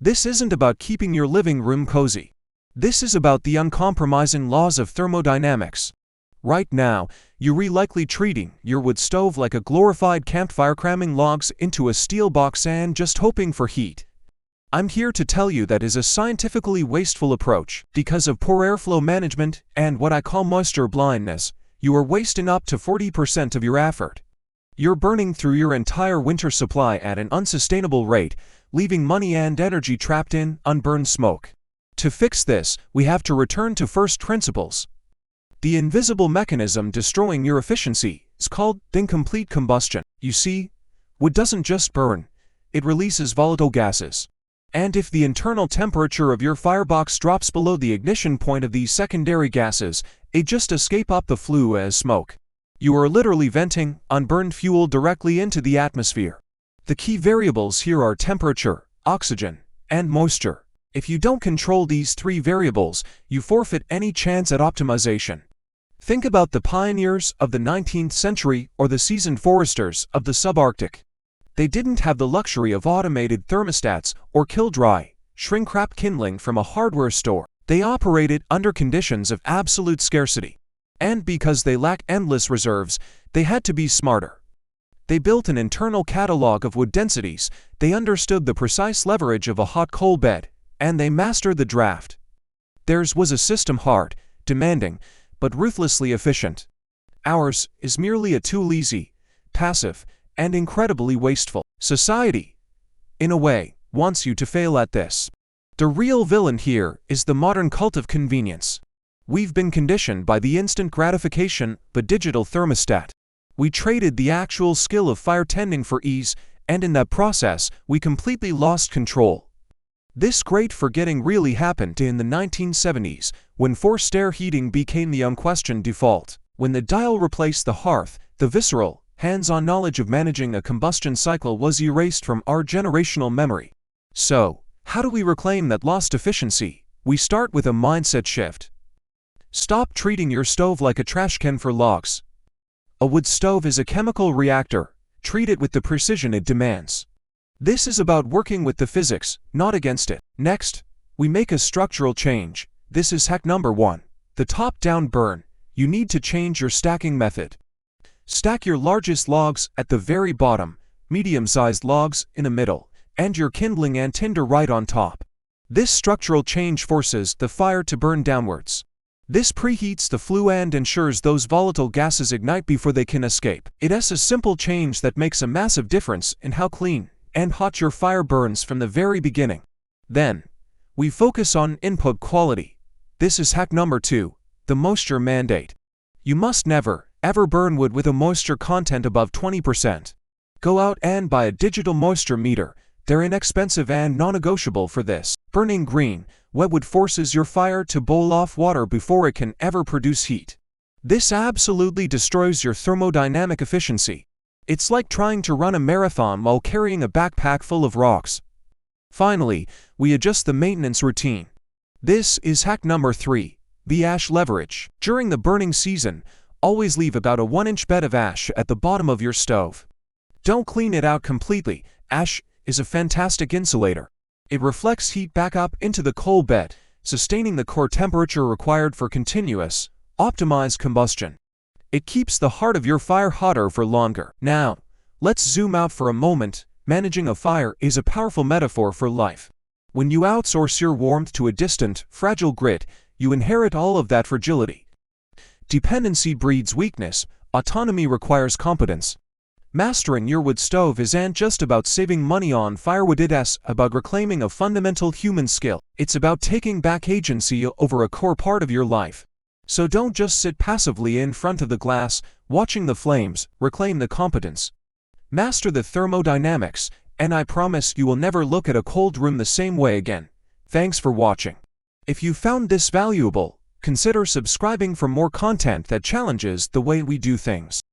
This isn't about keeping your living room cozy. This is about the uncompromising laws of thermodynamics. Right now, you're likely treating your wood stove like a glorified campfire, cramming logs into a steel box and just hoping for heat. I'm here to tell you that is a scientifically wasteful approach. Because of poor airflow management and what I call moisture blindness, you are wasting up to 40% of your effort. You're burning through your entire winter supply at an unsustainable rate, leaving money and energy trapped in unburned smoke. To fix this, we have to return to first principles. The invisible mechanism destroying your efficiency is called incomplete combustion. You see, wood doesn't just burn, it releases volatile gases. And if the internal temperature of your firebox drops below the ignition point of these secondary gases, they just escape up the flue as smoke. You are literally venting unburned fuel directly into the atmosphere. The key variables here are temperature, oxygen, and moisture. If you don't control these three variables, you forfeit any chance at optimization. Think about the pioneers of the 19th century or the seasoned foresters of the subarctic. They didn't have the luxury of automated thermostats or kill-dry, shrink-wrap kindling from a hardware store. They operated under conditions of absolute scarcity. And because they lacked endless reserves, they had to be smarter. They built an internal catalog of wood densities, they understood the precise leverage of a hot coal bed, and they mastered the draft. Theirs was a system hard, demanding, but ruthlessly efficient. Ours is merely a too lazy, passive, and incredibly wasteful. Society, in a way, wants you to fail at this. The real villain here is the modern cult of convenience. We've been conditioned by the instant gratification of a digital thermostat. We traded the actual skill of fire tending for ease, and in that process, we completely lost control. This great forgetting really happened in the 1970s, when forced air heating became the unquestioned default. When the dial replaced the hearth, the visceral, hands-on knowledge of managing a combustion cycle was erased from our generational memory. So, how do we reclaim that lost efficiency? We start with a mindset shift. Stop treating your stove like a trash can for logs. A wood stove is a chemical reactor. Treat it with the precision it demands. This is about working with the physics, not against it. Next, we make a structural change. This is hack number 1. The top-down burn. You need to change your stacking method. Stack your largest logs at the very bottom, medium-sized logs in the middle, and your kindling and tinder right on top. This structural change forces the fire to burn downwards. This preheats the flue and ensures those volatile gases ignite before they can escape. It's a simple change that makes a massive difference in how clean and hot your fire burns from the very beginning. Then, we focus on input quality. This is hack number 2, the moisture mandate. You must never, ever burn wood with a moisture content above 20%. Go out and buy a digital moisture meter. They're inexpensive and non-negotiable for this. Burning green, wet wood forces your fire to boil off water before it can ever produce heat. This absolutely destroys your thermodynamic efficiency. It's like trying to run a marathon while carrying a backpack full of rocks. Finally, we adjust the maintenance routine. This is hack number 3, the ash leverage. During the burning season, always leave about a 1-inch bed of ash at the bottom of your stove. Don't clean it out completely. Ash is a fantastic insulator. It reflects heat back up into the coal bed, sustaining the core temperature required for continuous, optimized combustion. It keeps the heart of your fire hotter for longer. Now, let's zoom out for a moment. Managing a fire is a powerful metaphor for life. When you outsource your warmth to a distant, fragile grid, you inherit all of that fragility. Dependency breeds weakness. Autonomy requires competence. Mastering your wood stove isn't just about saving money on firewood, it's about reclaiming a fundamental human skill. It's about taking back agency over a core part of your life. So don't just sit passively in front of the glass, watching the flames. Reclaim the competence. Master the thermodynamics, and I promise you will never look at a cold room the same way again. Thanks for watching. If you found this valuable, consider subscribing for more content that challenges the way we do things.